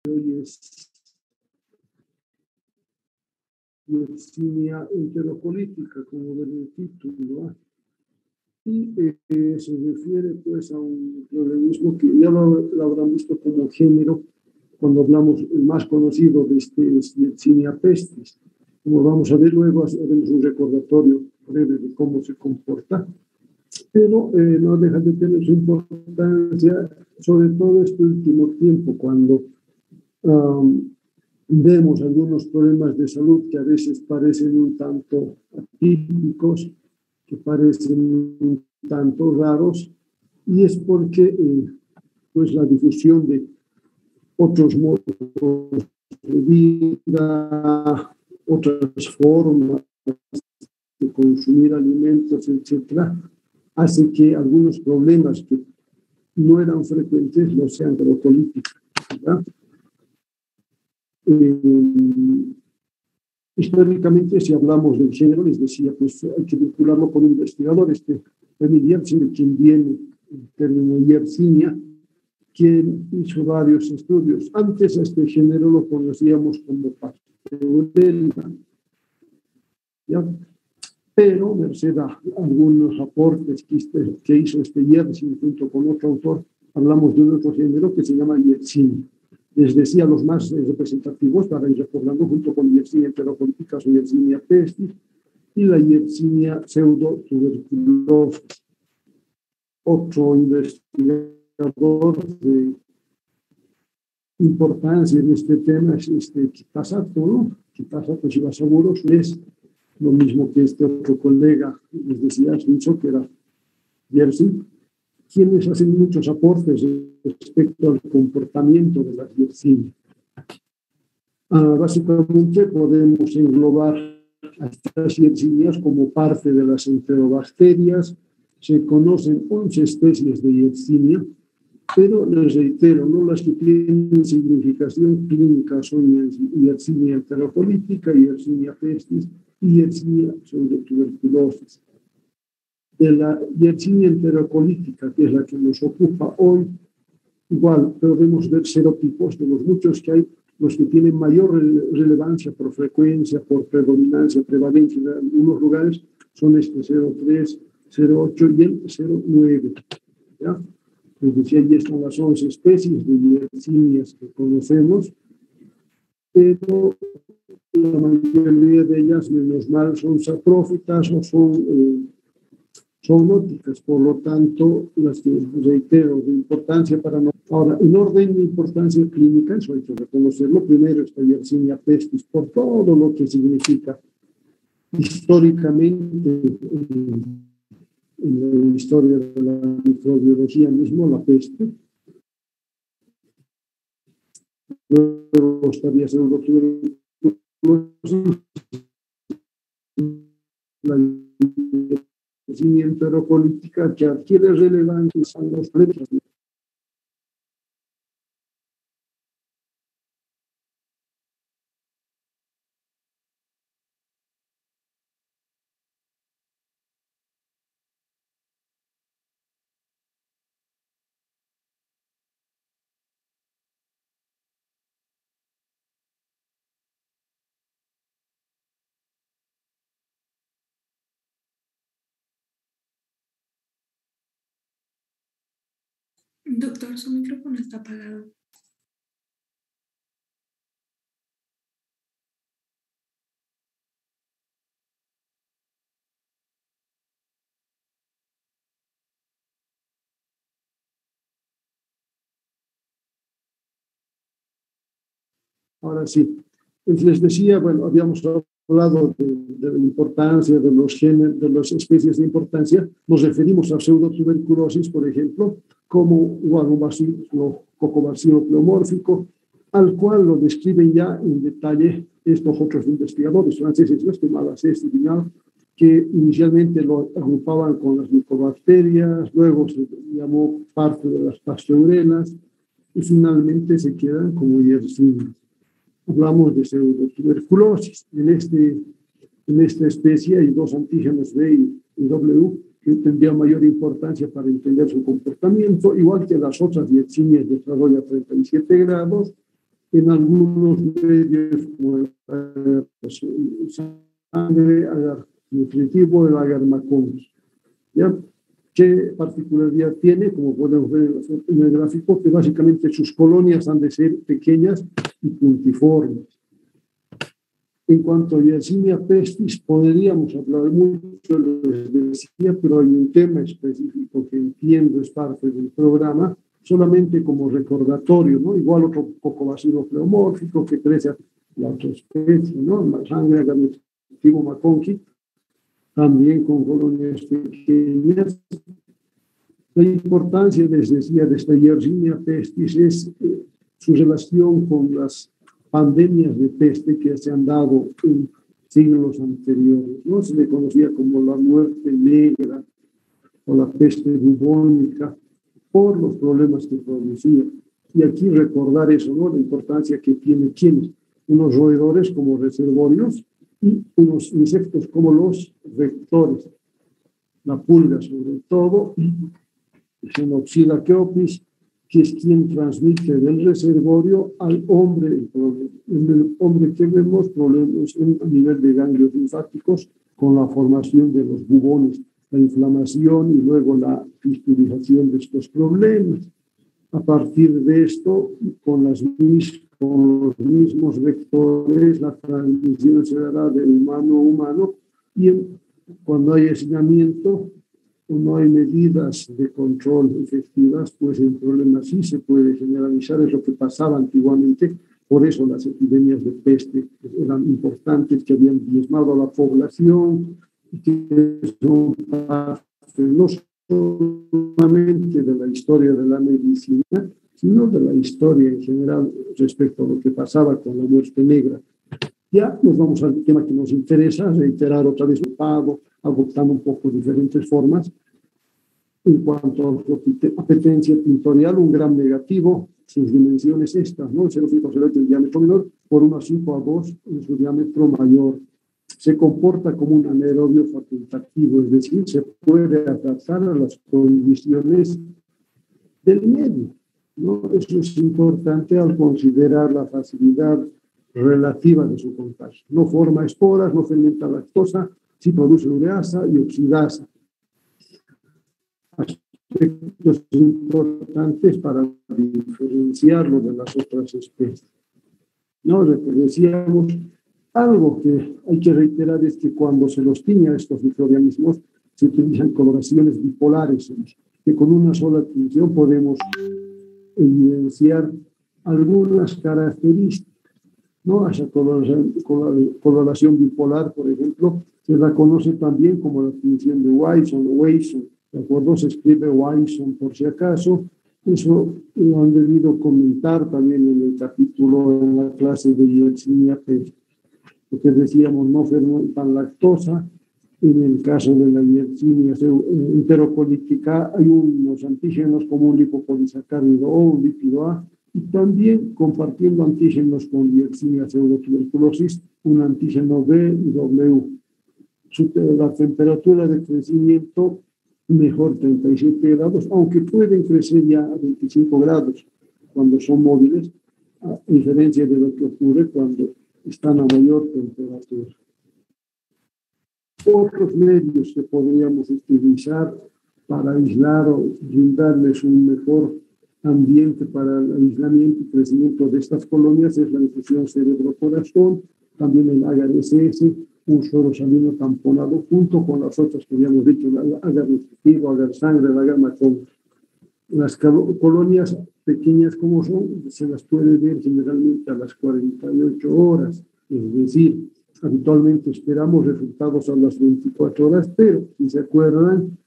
hoy es Yersinia enteropolítica, como ven el título, ¿eh? Y se refiere pues a un organismo que ya lo habrán visto como género cuando hablamos, el más conocido de este es Yersinia pestis. Como vamos a ver luego, haremos un recordatorio breve de cómo se comporta, pero no deja de tener su importancia, sobre todo este último tiempo, cuando vemos algunos problemas de salud que a veces parecen un tanto atípicos, que parecen un tanto raros, y es porque pues la difusión de otros modos de vida, otras formas de consumir alimentos, etcétera, hace que algunos problemas que no eran frecuentes lo sean, pero políticos, ¿verdad? Históricamente, si hablamos del género, les decía, pues hay que vincularlo con un investigador, Emil Yersin, de quien viene el término Yersinia, quien hizo varios estudios. Antes a este género lo conocíamos como Pasteurella, ¿ya? Pero, merced a algunos aportes que hizo Yersin junto con otro autor, hablamos de un otro género que se llama Yersinia. Les decía los más representativos para ir recordando, junto con Yersinia enteropolítica o Yersinia pestis y la Yersinia pseudotuberculosis. Otro investigador de importancia en este tema es Kitasato, ¿no? Kitasato Shibasaburos es lo mismo que este otro colega, les decía, que era Yersin, quienes hacen muchos aportes respecto al comportamiento de las Yersinia. Básicamente podemos englobar a estas Yersinias como parte de las enterobacterias. Se conocen 11 especies de Yersinia, pero les reitero, no las que tienen significación clínica son Yersinia enteropolítica, Yersinia pestis y Yersinia pseudotuberculosis. De la Yersinia enterocolítica, que es la que nos ocupa hoy, igual podemos ver serotipos de los muchos que hay. Los que tienen mayor relevancia por frecuencia, por predominancia, prevalencia en algunos lugares son este 03, 08 y el 09. ¿Ya? Les decía, ahí están las 11 especies de Yersinias que conocemos, pero la mayoría de ellas, menos mal, son saprófitas o son zoonóticas, por lo tanto, las que reitero de importancia para nosotros. Ahora, en orden de importancia clínica, eso hay que reconocerlo, primero está Yersinia pestis, por todo lo que significa históricamente en la historia de la microbiología mismo, la peste. Luego estaría pseudotuberculosis, la Yersinia enteropolítica, que adquiere relevancia en los problemas. Doctor, su micrófono está apagado. Ahora sí. Les decía, bueno, habíamos hablado de la importancia de los genes, de las especies de importancia. Nos referimos a pseudotuberculosis, por ejemplo, como un bacilo cocobacilo pleomórfico, al cual lo describen ya en detalle estos otros investigadores franceses, Malasset y Vignal, que inicialmente lo agrupaban con las micobacterias, luego se llamó parte de las pasteurelas y finalmente se quedan como Yersinia. Hablamos de pseudotuberculosis. En esta especie hay dos antígenos B y W que tendrían mayor importancia para entender su comportamiento, igual que las otras Yersinias de desarrollo a 37 grados, en algunos medios como sangre agar nutritivo el agarmacón. ¿Ya? ¿Qué particularidad tiene? Como podemos ver en el gráfico, que básicamente sus colonias han de ser pequeñas y puntiformes. En cuanto a Yersinia pestis, podríamos hablar mucho, les decía, pero hay un tema específico que entiendo es parte del programa, solamente como recordatorio, ¿no? Igual otro poco bacilo pleomórfico que crece la otra especie, ¿no? Sangre agarmativo maconqui, también con colonias pequeñas. La importancia, les decía, de esta Yersinia pestis es su relación con las pandemias de peste que se han dado en siglos anteriores, ¿no? Se le conocía como la muerte negra o la peste bubónica por los problemas que producía. Y aquí recordar eso, ¿no? La importancia que tiene quienes, unos roedores como reservorios y unos insectos como los vectores, la pulga sobre todo, Xenophila keopis, que es quien transmite del reservorio al hombre el problema. En el hombre que vemos problemas a nivel de ganglios linfáticos con la formación de los bubones, la inflamación y luego la fisturización de estos problemas. A partir de esto, con los mismos vectores, la transmisión se dará de humano a humano y cuando hay aislamiento, no hay medidas de control efectivas, pues el problema sí se puede generalizar, es lo que pasaba antiguamente, por eso las epidemias de peste eran importantes, que habían diezmado a la población, y que son parte no solamente de la historia de la medicina, sino de la historia en general respecto a lo que pasaba con la muerte negra. Ya nos vamos al tema que nos interesa, reiterar otra vez el pago, adoptando un poco diferentes formas. En cuanto a apetencia pintorial, un gran negativo, sus dimensiones estas, ¿no? 0,508 en diámetro menor por 1,5 a 2 en su diámetro mayor. Se comporta como un anaerobio facultativo, es decir, se puede adaptar a las condiciones del medio, ¿no? Eso es importante al considerar la facilidad relativa de su contagio. No forma esporas, no fermenta lactosa, sí produce ureasa y oxidasa. Aspectos importantes para diferenciarlo de las otras especies. No, decíamos, algo que hay que reiterar es que cuando se los tiñe a estos microorganismos se utilizan coloraciones bipolares, que con una sola tinción podemos evidenciar algunas características, ¿no? Esa coloración bipolar, por ejemplo, se la conoce también como la tinción de Wison, ¿de acuerdo? Se escribe Wison por si acaso. Eso lo han debido comentar también en el capítulo, en la clase de Yersinia pestis. Lo que decíamos, no fermentan lactosa. En el caso de la Yersinia enterocolítica hay unos antígenos como un lipopolisacárido O, un lípido A, y también compartiendo antígenos con Yersinia pseudotuberculosis, un antígeno B y W. La temperatura de crecimiento mejor 37 grados, aunque pueden crecer ya a 25 grados cuando son móviles, a diferencia de lo que ocurre cuando están a mayor temperatura. Otros medios que podríamos utilizar para aislar o brindarles un mejor ambiente para el aislamiento y crecimiento de estas colonias es la infusión cerebro-corazón, también el agar-SS, un suero salino tamponado junto con las otras que habíamos dicho, el agar-nutritivo, agar-sangre, el agar-macón. Las colonias pequeñas como son, se las puede ver generalmente a las 48 horas, es decir, habitualmente esperamos resultados a las 24 horas, pero si se acuerdan,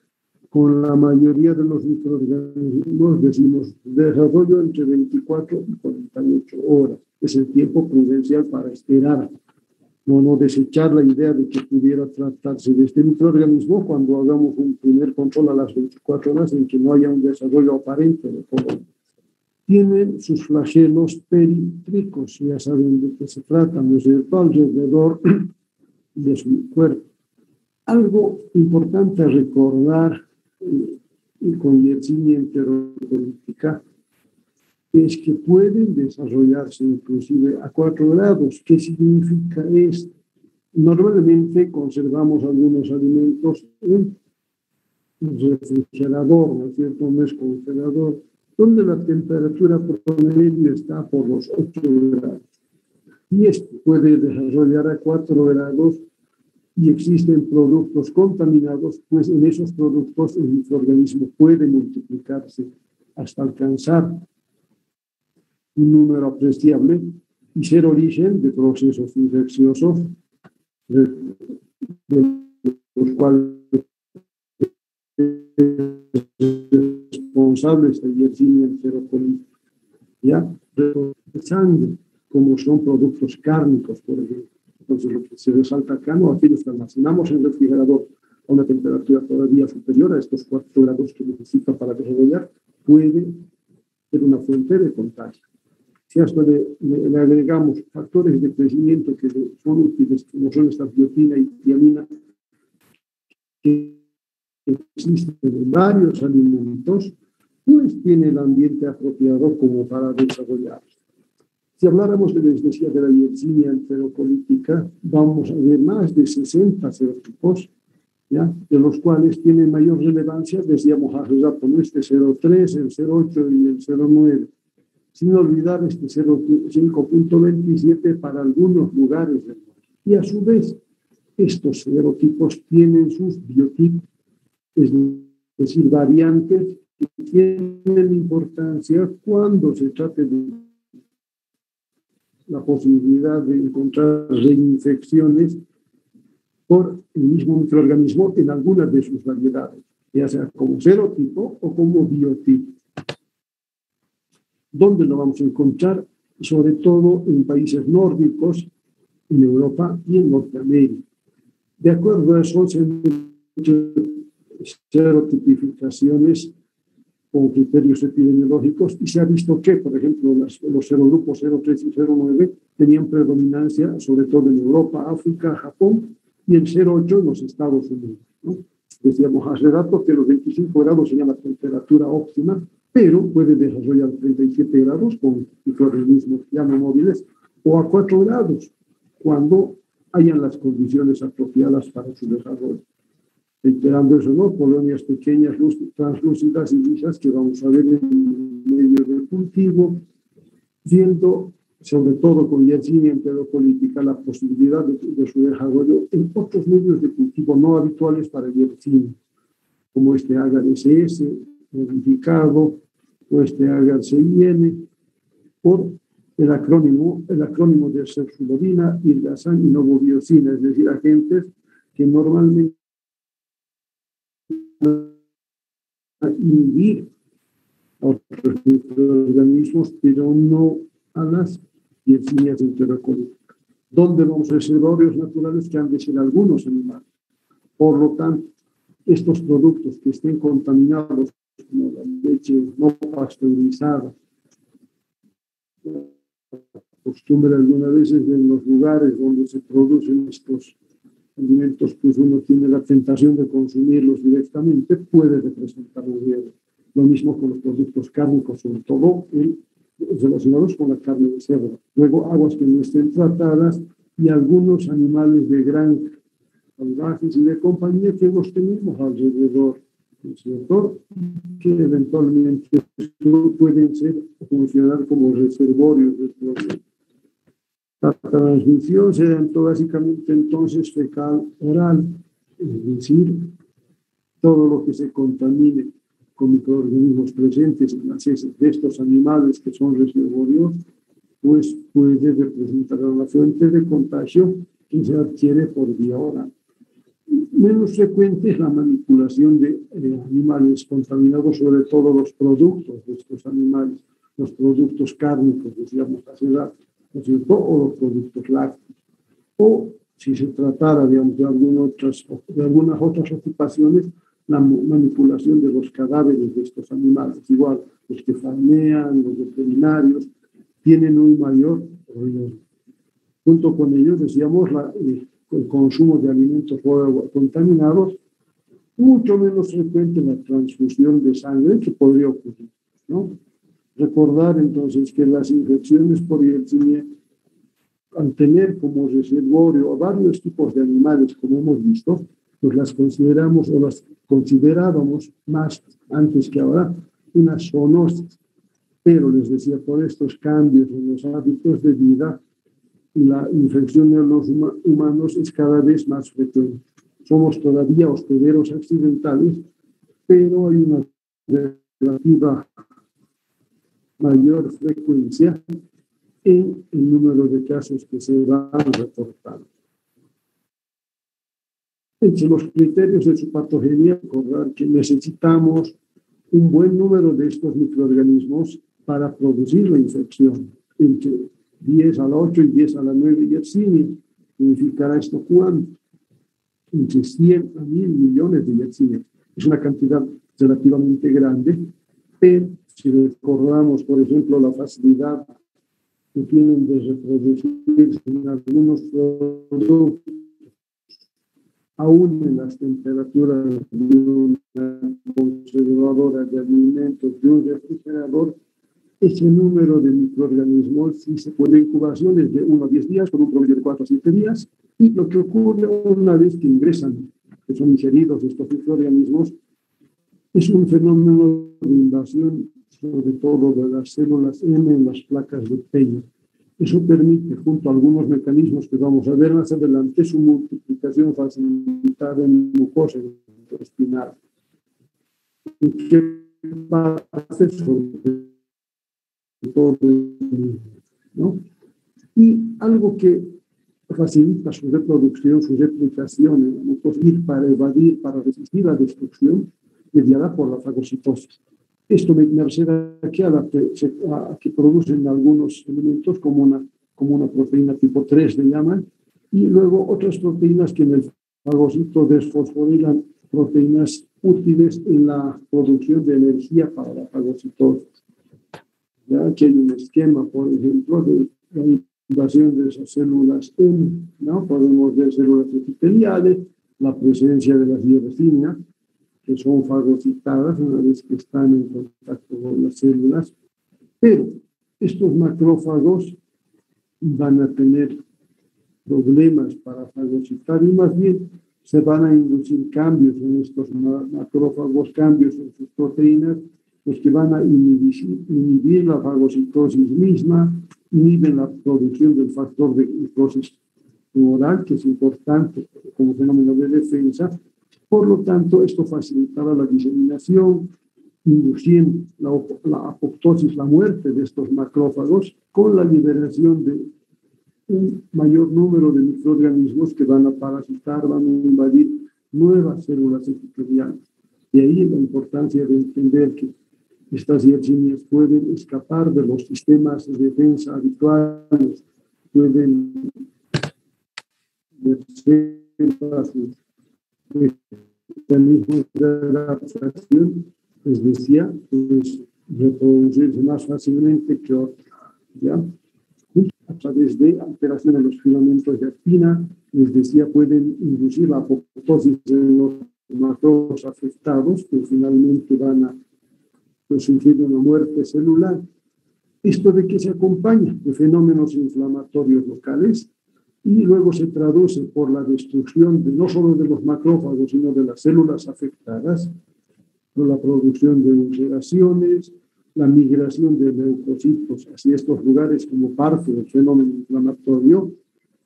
con la mayoría de los microorganismos decimos desarrollo entre 24 y 48 horas. Es el tiempo prudencial para esperar. No desechar la idea de que pudiera tratarse de este microorganismo cuando hagamos un primer control a las 24 horas en que no haya un desarrollo aparente de colonia. Tienen sus flagelos peritricos, ya saben de qué se trata, ¿no es cierto?, alrededor de su cuerpo. Algo importante a recordar con Yersinia enterocolítica es que pueden desarrollarse inclusive a 4 grados. ¿Qué significa esto? Normalmente conservamos algunos alimentos en el refrigerador, ¿no es cierto? No es congelador, donde la temperatura promedio está por los 8 grados. Y esto puede desarrollar a 4 grados y existen productos contaminados, pues en esos productos el microorganismo puede multiplicarse hasta alcanzar un número apreciable y ser origen de procesos infecciosos de los cuales responsables de Yersinia enterocolitis, ya sangre, como son productos cárnicos, por ejemplo. Entonces, lo que se resalta acá, no, aquellos que almacenamos en el refrigerador a una temperatura todavía superior a estos 4 grados que necesita para desarrollar, puede ser una fuente de contagio. Si a esto le agregamos factores de crecimiento que son útiles, como son esta biotina y tiamina, que existen en varios alimentos, pues tiene el ambiente apropiado como para desarrollarse. Si habláramos, les decía, de la Yersinia enterocolítica, vamos a ver más de 60 serotipos, ¿ya? De los cuales tiene mayor relevancia, decíamos hace rato, ¿no? Este 03, el 08 y el 09, sin olvidar este 5.27 para algunos lugares del mundo. Y a su vez, estos serotipos tienen sus biotipos, es decir, variantes que tienen importancia cuando se trate de la posibilidad de encontrar reinfecciones por el mismo microorganismo en algunas de sus variedades, ya sea como serotipo o como biotipo. ¿Dónde lo vamos a encontrar? Sobre todo en países nórdicos, en Europa y en Norteamérica. De acuerdo a eso, se han hecho serotipificaciones con criterios epidemiológicos y se ha visto que, por ejemplo, los serogrupos 03 y 09 tenían predominancia sobre todo en Europa, África, Japón y el 08 en los Estados Unidos, ¿no? Decíamos hace rato que los 25 grados serían la temperatura óptima, pero puede desarrollar 37 grados con microorganismos ya no móviles o a 4 grados cuando hayan las condiciones apropiadas para su desarrollo. Reiterando eso, ¿no? Colonias pequeñas, translúcidas y lisas que vamos a ver en medio del cultivo, viendo, sobre todo con Yersinia enterocolítica, la posibilidad de su desarrollo en otros medios de cultivo no habituales para Yersinia, como este agar SS modificado o este agar CIN, por el acrónimo de sersulodina, irgazán y novobiosina, es decir, agentes que normalmente a inhibir a otros microorganismos, pero no a las Yersinias enterocolíticas. ¿Dónde vamos a reservorios naturales que han de ser algunos animales? Por lo tanto, estos productos que estén contaminados, como la leche no pasteurizada, costumbre algunas veces en los lugares donde se producen estos alimentos, pues uno tiene la tentación de consumirlos directamente, puede representar un riesgo. Lo mismo con los productos cárnicos, sobre todo relacionados con la carne de cerdo. Luego, aguas que no estén tratadas y algunos animales de granja, salvajes y de compañía que los tenemos alrededor, ¿no es cierto? Que eventualmente pueden funcionar como reservorios de problemas. La transmisión se da básicamente entonces fecal-oral, es decir, todo lo que se contamine con microorganismos presentes en las heces de estos animales que son reservorios, pues puede representar una fuente de contagio que se adquiere por vía oral. Menos frecuente es la manipulación de animales contaminados, sobre todo los productos de estos animales, los productos cárnicos, decíamos hace rato, ¿no es cierto? O los productos lácteos. O si se tratara, digamos, de algunas otras ocupaciones, la manipulación de los cadáveres de estos animales. Igual, los que farmean, los veterinarios, tienen un mayor riesgo. Junto con ellos, decíamos, el consumo de alimentos contaminados, mucho menos frecuente la transfusión de sangre que podría ocurrir, ¿no? Recordar entonces que las infecciones por Yersinia, al tener como reservorio a varios tipos de animales, como hemos visto, pues las consideramos o las considerábamos más antes que ahora una zoonosis. Pero les decía, por estos cambios en los hábitos de vida, la infección en los humanos es cada vez más frecuente. Somos todavía hospederos accidentales, pero hay una relativa mayor frecuencia en el número de casos que se van reportando. Entre los criterios de su patogenia, recordar que necesitamos un buen número de estos microorganismos para producir la infección, entre 10 a la 8 y 10 a la 9 Yersinia. ¿Significará esto cuánto? Entre 100 a 1000 millones de Yersinia. Es una cantidad relativamente grande, pero si recordamos, por ejemplo, la facilidad que tienen de reproducirse en algunos productos, aún en las temperaturas de una conservadora de alimentos, de un refrigerador, ese número de microorganismos, si se puede, incubaciones de 1 a 10 días, con un promedio de 4 a 7 días, y lo que ocurre una vez que ingresan, que son ingeridos estos microorganismos, es un fenómeno de invasión, sobre todo de las células M en las placas de Peña. Eso permite, junto a algunos mecanismos que vamos a ver más adelante, su multiplicación facilitada en mucosa intestinal. ¿Qué pasa sobre todo, ¿no? Y algo que facilita su reproducción, su replicación en la mucosa, para evadir, para resistir la destrucción, mediada por la fagocitosis. Esto me refiero a que producen algunos elementos como una proteína tipo 3 le llaman, y luego otras proteínas que en el fagocito desfosforilan proteínas útiles en la producción de energía para la fagocitosis. Ya aquí hay un esquema, por ejemplo, de la invasión de esas células M, ¿no? Podemos ver células epiteliales, la presencia de las hiercinas, que son fagocitadas una vez que están en contacto con las células, pero estos macrófagos van a tener problemas para fagocitar y más bien se van a inducir cambios en estos macrófagos, cambios en sus proteínas, los que van a inhibir la fagocitosis misma, inhiben la producción del factor de glucosis tumoral, que es importante como fenómeno de defensa. Por lo tanto, esto facilitará la diseminación, induciendo la apoptosis, la muerte de estos macrófagos, con la liberación de un mayor número de microorganismos que van a parasitar, van a invadir nuevas células epiteliales. De ahí la importancia de entender que estas Yersinias pueden escapar de los sistemas de defensa habituales, pueden ser mecanismos de adaptación, les decía, pues reproducirse más fácilmente que otros, ¿ya? A través de alteración de los filamentos de actina, les decía, pueden inducir la apoptosis de los macrófagos afectados, que finalmente van a sufrir una muerte celular. ¿Esto de qué se acompaña? De fenómenos inflamatorios locales, y luego se traduce por la destrucción no solo de los macrófagos, sino de las células afectadas, por la producción de ulceraciones, la migración de leucocitos hacia estos lugares como parte del fenómeno inflamatorio,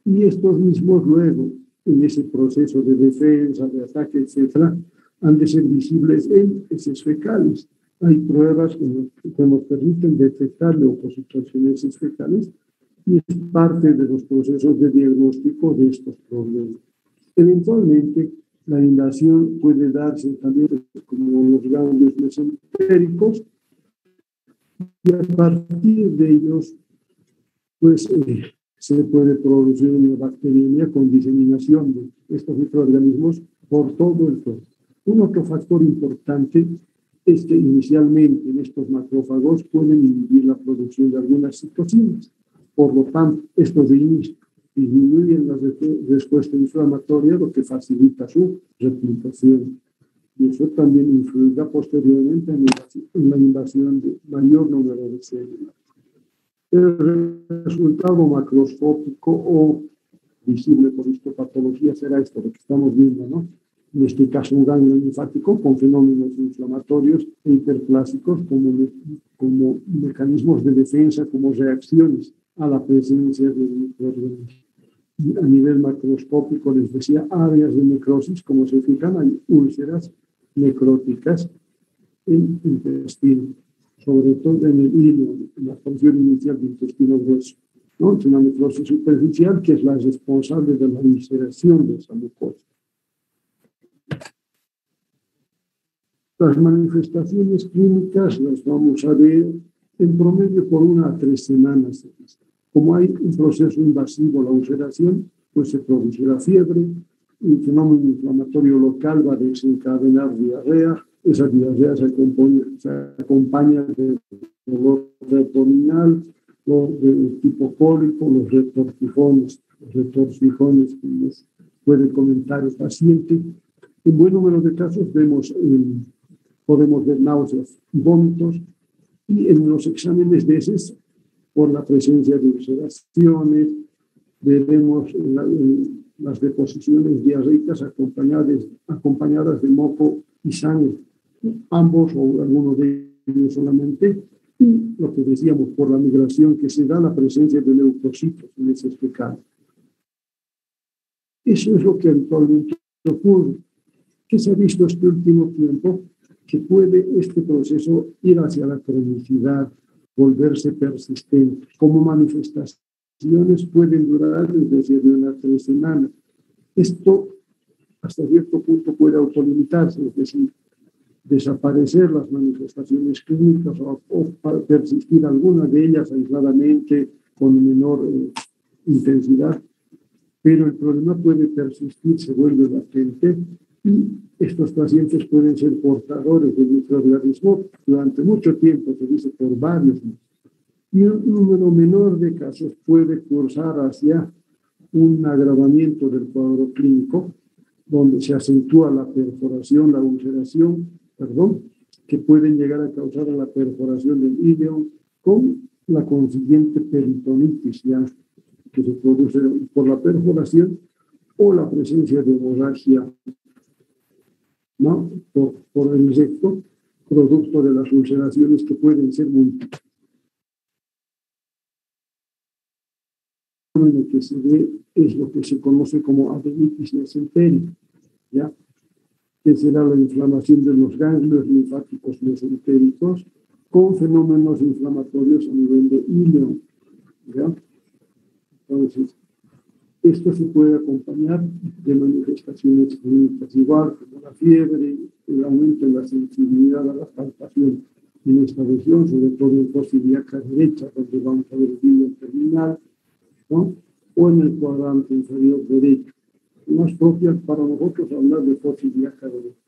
y estos mismos luego, en ese proceso de defensa, de ataque, etcétera, han de ser visibles en heces fecales. Hay pruebas que nos permiten detectar leucocitos en heces fecales, y es parte de los procesos de diagnóstico de estos problemas. Eventualmente, la invasión puede darse también como los ganglios mesentéricos, y a partir de ellos, pues, se puede producir una bacteriemia con diseminación de estos microorganismos por todo el cuerpo. Un otro factor importante es que inicialmente en estos macrófagos pueden inhibir la producción de algunas citocinas. Por lo tanto, estos de inicio disminuyen la respuesta inflamatoria, lo que facilita su replicación. y eso también influirá posteriormente en la invasión de mayor número de células. El resultado macroscópico o visible por histopatología será esto, lo que estamos viendo, ¿no? En este caso, un ganglio linfático con fenómenos inflamatorios e hiperplásicos como mecanismos de defensa, como reacciones a la presencia de microorganismos. A nivel macroscópico, les decía, áreas de necrosis, como se fijan, hay úlceras necróticas en el intestino, sobre todo en el hilo, en la porción inicial del intestino grueso, ¿no? Es una necrosis superficial que es la responsable de la ulceración de esa mucosa. Las manifestaciones clínicas las vamos a ver en promedio por 1 a 3 semanas. Como hay un proceso invasivo, la ulceración, pues se producirá fiebre, un fenómeno inflamatorio local va a desencadenar diarrea, esa diarrea se acompaña de dolor abdominal, de tipo cólico, los retortijones que nos puede comentar el paciente. En buen número de casos podemos ver náuseas y vómitos, y en los exámenes de heces, por la presencia de ulceraciones, veremos las deposiciones diarreicas acompañadas de moco y sangre, ambos o alguno de ellos solamente, y lo que decíamos, por la migración que se da, la presencia de leucocitos en ese fecal. Eso es lo que habitualmente ocurre. ¿Qué se ha visto este último tiempo? Que puede este proceso ir hacia la cronicidad, volverse persistente. Como manifestaciones pueden durar desde 1 a 3 semanas. Esto hasta cierto punto puede autolimitarse, es decir, desaparecer las manifestaciones clínicas o persistir alguna de ellas aisladamente con menor intensidad, pero el problema puede persistir, se vuelve latente, y estos pacientes pueden ser portadores del microorganismo durante mucho tiempo, se dice por varios meses. Y un número menor de casos puede cursar hacia un agravamiento del cuadro clínico, donde se acentúa la perforación, la ulceración, que pueden llegar a causar la perforación del íleon con la consiguiente peritonitis, ya que se produce por la perforación o la presencia de hemorragia, ¿no? por el recto, producto de las ulceraciones que pueden ser múltiples. Lo que se ve es lo que se conoce como adenitis mesentérica, ¿ya? Que será la inflamación de los ganglios linfáticos mesentéricos con fenómenos inflamatorios a nivel de íleon, ¿ya? Entonces, esto se puede acompañar de manifestaciones clínicas, igual como la fiebre, el aumento en la sensibilidad a la palpación en esta región, sobre todo en fosa ilíaca derecha, donde vamos a ver el íleon terminal, ¿no? O en el cuadrante inferior derecho. Más propia para nosotros hablar de fosa ilíaca derecha.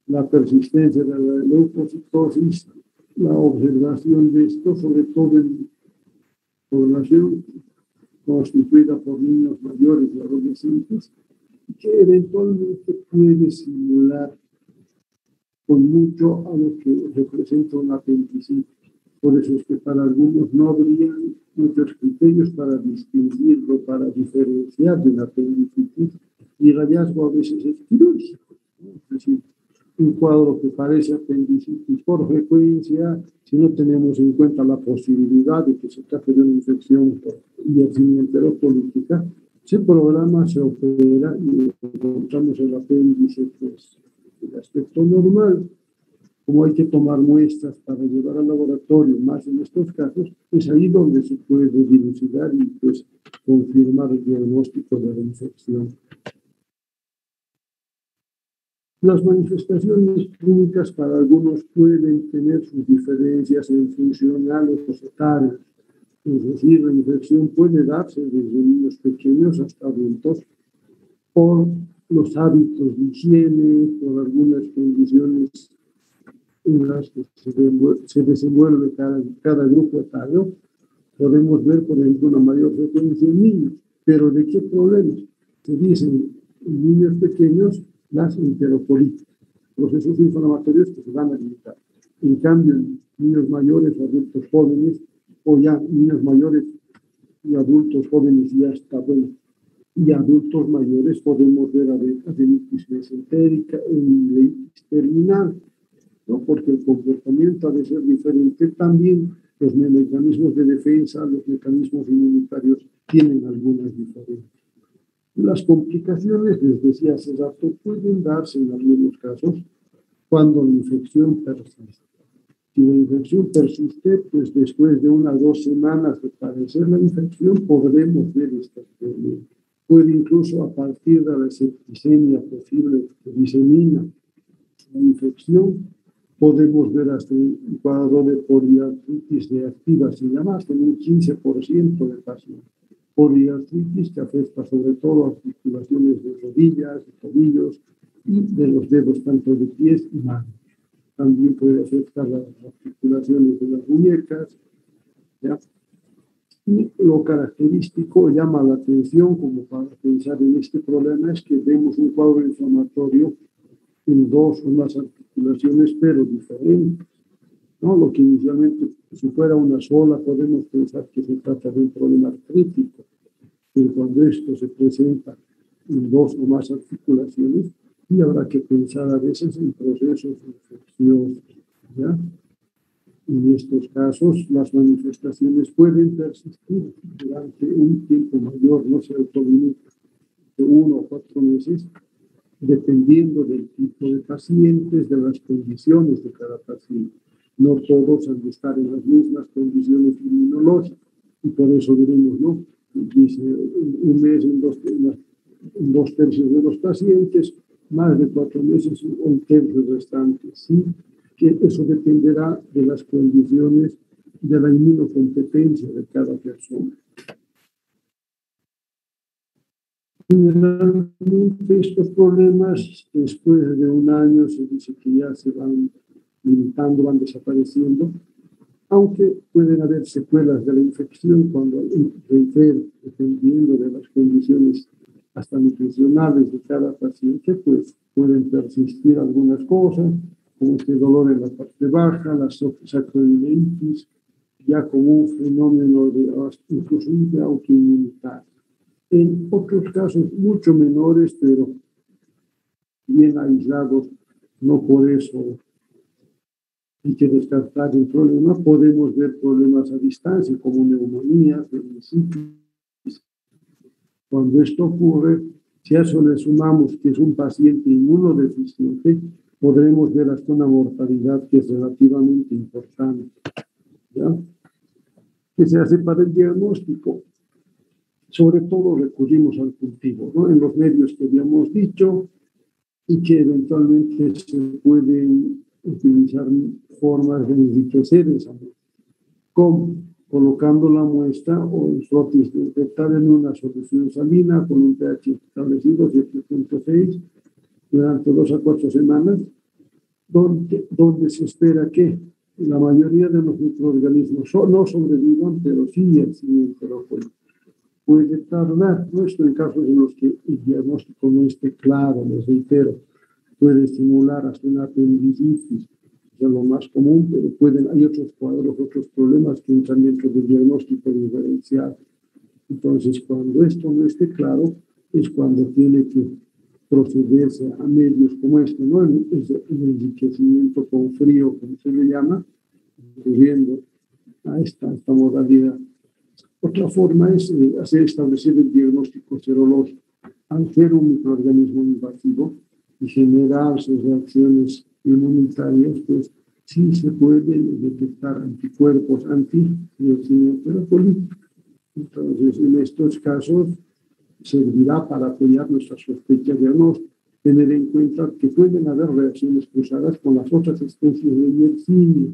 La persistencia de la leucocitosis, la observación de esto, sobre todo en población constituida por niños mayores y adolescentes, que eventualmente puede simular con mucho a lo que representa un apendicitis. Por eso es que para algunos no habrían muchos criterios para distinguirlo, para diferenciar de la apendicitis, y el hallazgo a veces es quirúrgico, ¿no? Es decir, un cuadro que parece apendicitis por frecuencia, si no tenemos en cuenta la posibilidad de que se trate de una infección por Yersinia enteropolítica, se programa, se opera y encontramos el apéndice, pues, el aspecto normal. Como hay que tomar muestras para llevar al laboratorio, más en estos casos, es ahí donde se puede dilucidar y pues confirmar el diagnóstico de la infección. Las manifestaciones clínicas para algunos pueden tener sus diferencias en funcionales o etarias. Es decir, la infección puede darse desde niños pequeños hasta adultos por los hábitos de higiene, por algunas condiciones en las que se desenvuelve cada grupo etario. Podemos ver, por ejemplo, una mayor frecuencia en niños. ¿Pero de qué problemas? Se dicen en niños pequeños las enteropolitas, procesos inflamatorios que se van a limitar. En cambio, en niños mayores, adultos jóvenes, o ya niños mayores y adultos jóvenes ya está bueno. Y adultos mayores podemos ver adenitis mesentérica, amilaitis terminal, ¿no? Porque el comportamiento ha de ser diferente. También los mecanismos de defensa, los mecanismos inmunitarios tienen algunas diferencias. Las complicaciones, les decía hace rato, pueden darse en algunos casos cuando la infección persiste. Si la infección persiste, pues después de 1 o 2 semanas de padecer la infección, podremos ver este problema. Puede incluso a partir de la septicemia posible que disemina la infección, podemos ver hasta un cuadro de poliartritis reactiva, se llama hasta un 15% de pacientes. Poliartritis que afecta sobre todo articulaciones de rodillas, de tobillos y de los dedos tanto de pies y manos. También puede afectar las articulaciones de las muñecas, ¿ya? Y lo característico, llama la atención como para pensar en este problema, es que vemos un cuadro inflamatorio en 2 o más articulaciones, pero diferentes, ¿no? Lo que inicialmente, si fuera una sola, podemos pensar que se trata de un problema artrítico, pero cuando esto se presenta en 2 o más articulaciones, y habrá que pensar a veces en procesos infecciosos, ¿ya? En estos casos, las manifestaciones pueden persistir durante un tiempo mayor, no se autolimita, de 1 o 4 meses, dependiendo del tipo de pacientes, de las condiciones de cada paciente. No todos han de estar en las mismas condiciones inmunológicas, y por eso veremos, ¿no? Dice, un mes en 2 tercios de los pacientes, más de 4 meses, un tercio restante, ¿sí? Que eso dependerá de las condiciones de la inmunocompetencia de cada persona. Generalmente estos problemas, después de 1 año, se dice que ya se van limitando, van desapareciendo, aunque pueden haber secuelas de la infección cuando, reitero, dependiendo de las condiciones hasta nutricionales de cada paciente, pues pueden persistir algunas cosas, como este dolor en la parte baja, la sacroileitis, ya como un fenómeno de incluso de autoinmunidad. En otros casos mucho menores, pero bien aislados, no por eso hay que descartar el problema. Podemos ver problemas a distancia, como neumonías, sinusitis. Cuando esto ocurre, si a eso le sumamos que es un paciente inmunodeficiente, podremos ver hasta una mortalidad que es relativamente importante, ¿ya? ¿Qué se hace para el diagnóstico? Sobre todo recurrimos al cultivo, ¿no? En los medios que habíamos dicho, y que eventualmente se pueden utilizar formas de enriquecer esa muestra. ¿Cómo? Colocando la muestra o el frotis detectar en una solución salina con un pH establecido 7.6 durante 2 a 4 semanas, donde se espera que la mayoría de los microorganismos no sobrevivan, pero sí el enterófilo. Puede tardar, ¿no? Esto en casos en los que el diagnóstico no esté claro, les reitero, puede estimular hasta una apendicitis, es lo más común, pero hay otros cuadros, otros problemas que entran dentro del diagnóstico diferencial. Entonces, cuando esto no esté claro, es cuando tiene que procederse a medios como este, ¿no? El enriquecimiento con frío, como se le llama, recurriendo a esta modalidad. Otra forma es establecer el diagnóstico serológico. Al ser un microorganismo invasivo y generar sus reacciones inmunitarias, pues sí se pueden detectar anticuerpos anti-dioxina enterocolica. Entonces, en estos casos, servirá para apoyar nuestras sospechas diagnósticas. Tener en cuenta que pueden haber reacciones cruzadas con las otras especies de Yersinia,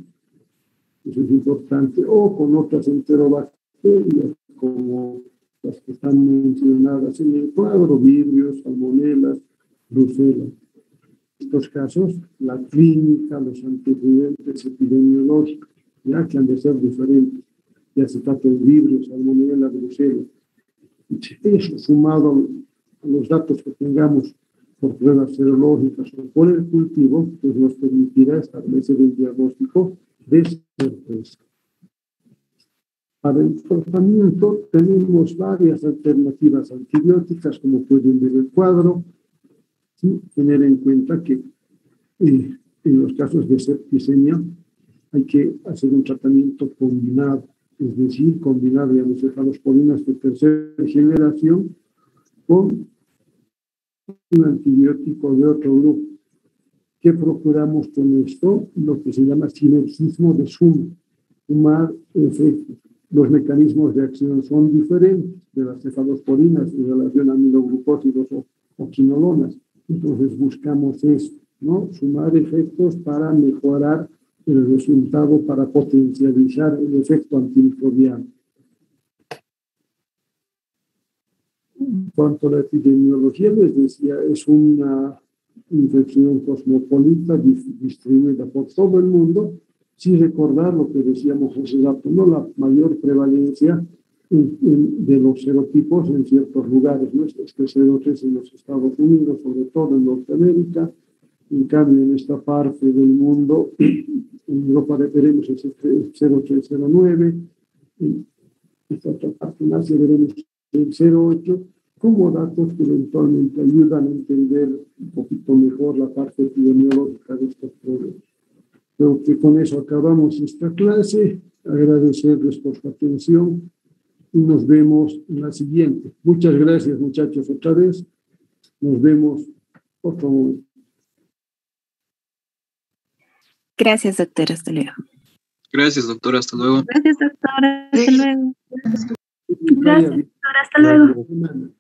eso es importante, o con otras enterobacterias, como las que están mencionadas en el cuadro, vibrios, salmonelas, brucela. En estos casos, la clínica, los antecedentes epidemiológicos, ya que han de ser diferentes, ya se trata de vibrios, salmonela, brucela. Eso sumado a los datos que tengamos por pruebas serológicas o por el cultivo, pues nos permitirá establecer el diagnóstico de certeza. Para el tratamiento tenemos varias alternativas antibióticas, como pueden ver el cuadro, y tener en cuenta que en los casos de septicemia hay que hacer un tratamiento combinado, es decir, combinar las cefalosporinas de tercera generación con un antibiótico de otro grupo. ¿Qué procuramos con esto? Lo que se llama sinergismo de sumar efectos. Los mecanismos de acción son diferentes de las cefalosporinas en relación a aminoglucósidos o quinolonas. Entonces buscamos esto, ¿no? Sumar efectos para mejorar el resultado, para potencializar el efecto antimicrobiano. En cuanto a la epidemiología, les decía, es una infección cosmopolita distribuida por todo el mundo, sin recordar lo que decíamos hace rato, ¿no? La mayor prevalencia de los serotipos en ciertos lugares, ¿no? Este 03 en los Estados Unidos, sobre todo en Norteamérica. En cambio, en esta parte del mundo, en Europa veremos el 0309, en esta otra parte en Asia veremos el 08, como datos que eventualmente ayudan a entender un poquito mejor la parte epidemiológica de estos problemas. Creo que con eso acabamos esta clase. Agradecerles por su atención y nos vemos en la siguiente. Muchas gracias, muchachos, otra vez. Nos vemos otro momento. Gracias, doctor. Hasta luego. Gracias, doctor. Hasta luego. Gracias, doctor. Hasta luego. Gracias, doctor. Hasta luego.